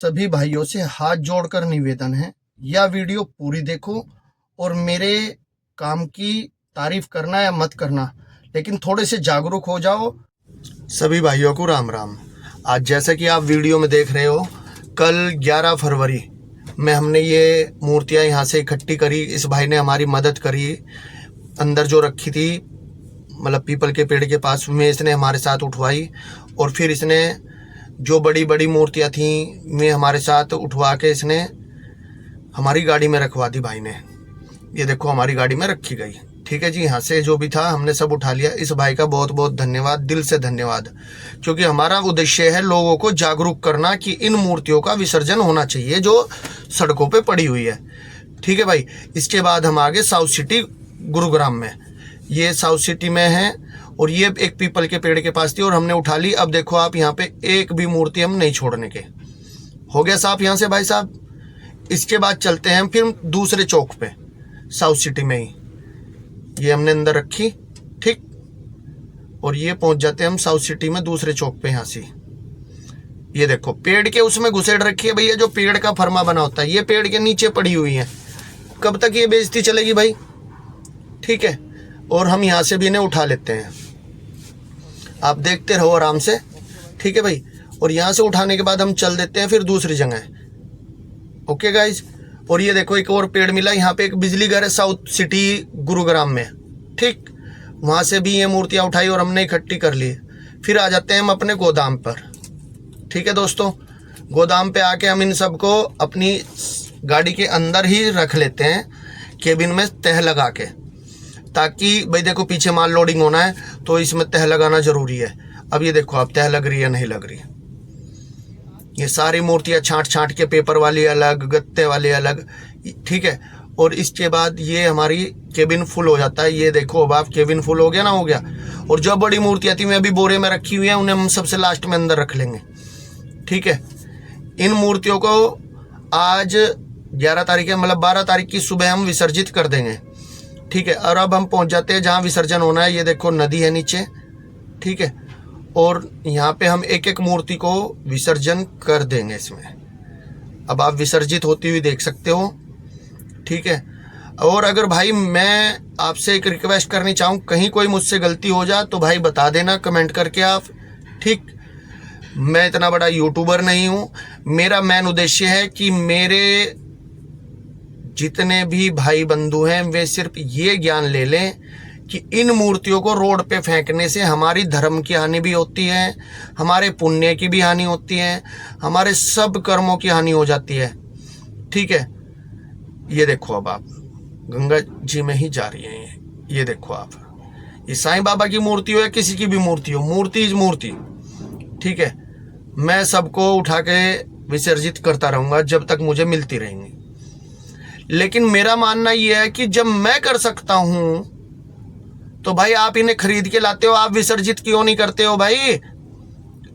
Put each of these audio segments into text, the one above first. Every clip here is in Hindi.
सभी भाइयों से हाथ जोड़कर निवेदन है, यह वीडियो पूरी देखो और मेरे काम की तारीफ करना या मत करना, लेकिन थोड़े से जागरूक हो जाओ। सभी भाइयों को राम राम। आज जैसा कि आप वीडियो में देख रहे हो, कल 11 फरवरी में हमने ये मूर्तियां यहाँ से इकट्ठी करी। इस भाई ने हमारी मदद करी, अंदर जो रखी थी मतलब पीपल के पेड़ के पास में इसने हमारे साथ उठवाई, और फिर इसने जो बड़ी बड़ी मूर्तियां थी में हमारे साथ उठवा के इसने हमारी गाड़ी में रखवा दी भाई ने। ये देखो हमारी गाड़ी में रखी गई। ठीक है जी, यहाँ से जो भी था हमने सब उठा लिया। इस भाई का बहुत बहुत धन्यवाद, दिल से धन्यवाद, क्योंकि हमारा उद्देश्य है लोगों को जागरूक करना कि इन मूर्तियों का विसर्जन होना चाहिए जो सड़कों पे पड़ी हुई है। ठीक है भाई। इसके बाद हम आगे साउथ सिटी गुरुग्राम में, ये साउथ सिटी में है और ये एक पीपल के पेड़ के पास थी और हमने उठा ली। अब देखो आप, यहाँ पे एक भी मूर्ति हम नहीं छोड़ने के। हो गया साफ यहाँ से भाई साहब। इसके बाद चलते हैं फिर दूसरे चौक पे, साउथ सिटी में ही ये हमने अंदर रखी। ठीक, और ये पहुंच जाते हैं हम साउथ सिटी में दूसरे चौक पे। यहाँ से ये देखो पेड़ के उसमें घुसेड़ रखी है भैया, जो पेड़ का फरमा बना होता है, ये पेड़ के नीचे पड़ी हुई है। कब तक ये बेइज्जती चलेगी भाई? ठीक है, और हम यहाँ से भी इन्हें उठा लेते हैं, आप देखते रहो आराम से। ठीक है भाई। और यहाँ से उठाने के बाद हम चल देते हैं फिर दूसरी जगह। Okay guys. और ये देखो एक और पेड़ मिला, यहाँ पे एक बिजली घर है साउथ सिटी गुरुग्राम में। ठीक, वहाँ से भी ये मूर्तियाँ उठाई और हमने इकट्ठी कर ली। फिर आ जाते हैं हम अपने गोदाम पर। ठीक है दोस्तों, गोदाम पे आके हम इन सबको अपनी गाड़ी के अंदर ही रख लेते हैं, केबिन में तह लगा के, ताकि भाई देखो पीछे माल लोडिंग होना है तो इसमें तह लगाना जरूरी है। अब ये देखो आप, तह लग रही है नहीं लग रही। ये सारी मूर्तियां छांट छांट के, पेपर वाली अलग, गत्ते वाली अलग। ठीक है, और इसके बाद ये हमारी केबिन फुल हो जाता है। ये देखो अब आप, केबिन फुल हो गया ना, हो गया। और जो बड़ी मूर्तियां थी मैं अभी बोरे में रखी हुई है, उन्हें हम सबसे लास्ट में अंदर रख लेंगे। ठीक है, इन मूर्तियों को आज 11 तारीख है, मतलब 12 तारीख की सुबह हम विसर्जित कर देंगे। ठीक है, और अब हम पहुंच जाते हैं जहां विसर्जन होना है। ये देखो नदी है नीचे। ठीक है, और यहाँ पे हम एक एक मूर्ति को विसर्जन कर देंगे इसमें। अब आप विसर्जित होती हुई देख सकते हो। ठीक है, और अगर भाई मैं आपसे एक रिक्वेस्ट करनी चाहूँ, कहीं कोई मुझसे गलती हो जाए तो भाई बता देना कमेंट करके आप। ठीक, मैं इतना बड़ा यूट्यूबर नहीं हूँ। मेरा मेन उद्देश्य है कि मेरे जितने भी भाई बंधु हैं वे सिर्फ ये ज्ञान ले लें कि इन मूर्तियों को रोड पे फेंकने से हमारी धर्म की हानि भी होती है, हमारे पुण्य की भी हानि होती है, हमारे सब कर्मों की हानि हो जाती है। ठीक है, ये देखो अब आप, गंगा जी में ही जा रही है ये देखो आप। ये साईं बाबा की मूर्ति हो या किसी की भी मूर्ति हो, मूर्ति इज मूर्ति। ठीक है, मैं सबको उठा के विसर्जित करता रहूंगा जब तक मुझे मिलती रहेंगी। लेकिन मेरा मानना यह है कि जब मैं कर सकता हूं तो भाई आप इन्हें खरीद के लाते हो, आप विसर्जित क्यों नहीं करते हो भाई?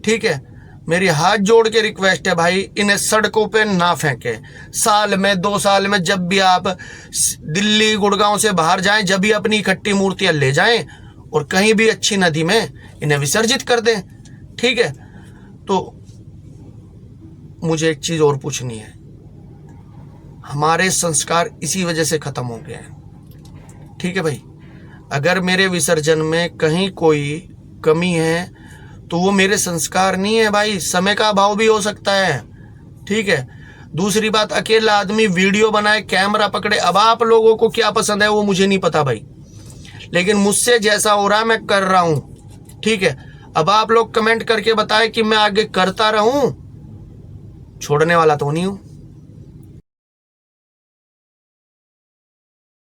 ठीक है, मेरी हाथ जोड़ के रिक्वेस्ट है भाई, इन्हें सड़कों पे ना फेंके। साल में 2 साल में जब भी आप दिल्ली गुड़गांव से बाहर जाएं, जब भी अपनी इकट्ठी मूर्तियां ले जाएं और कहीं भी अच्छी नदी में इन्हें विसर्जित कर दें। ठीक है, तो मुझे एक चीज और पूछनी है, हमारे संस्कार इसी वजह से खत्म हो गए हैं। ठीक है भाई, अगर मेरे विसर्जन में कहीं कोई कमी है तो वो मेरे संस्कार नहीं है भाई, समय का अभाव भी हो सकता है। ठीक है, दूसरी बात, अकेला आदमी वीडियो बनाए, कैमरा पकड़े। अब आप लोगों को क्या पसंद है वो मुझे नहीं पता भाई, लेकिन मुझसे जैसा हो रहा है मैं कर रहा हूं। ठीक है, अब आप लोग कमेंट करके बताएं कि मैं आगे करता रहूं, छोड़ने वाला तो नहीं हूं।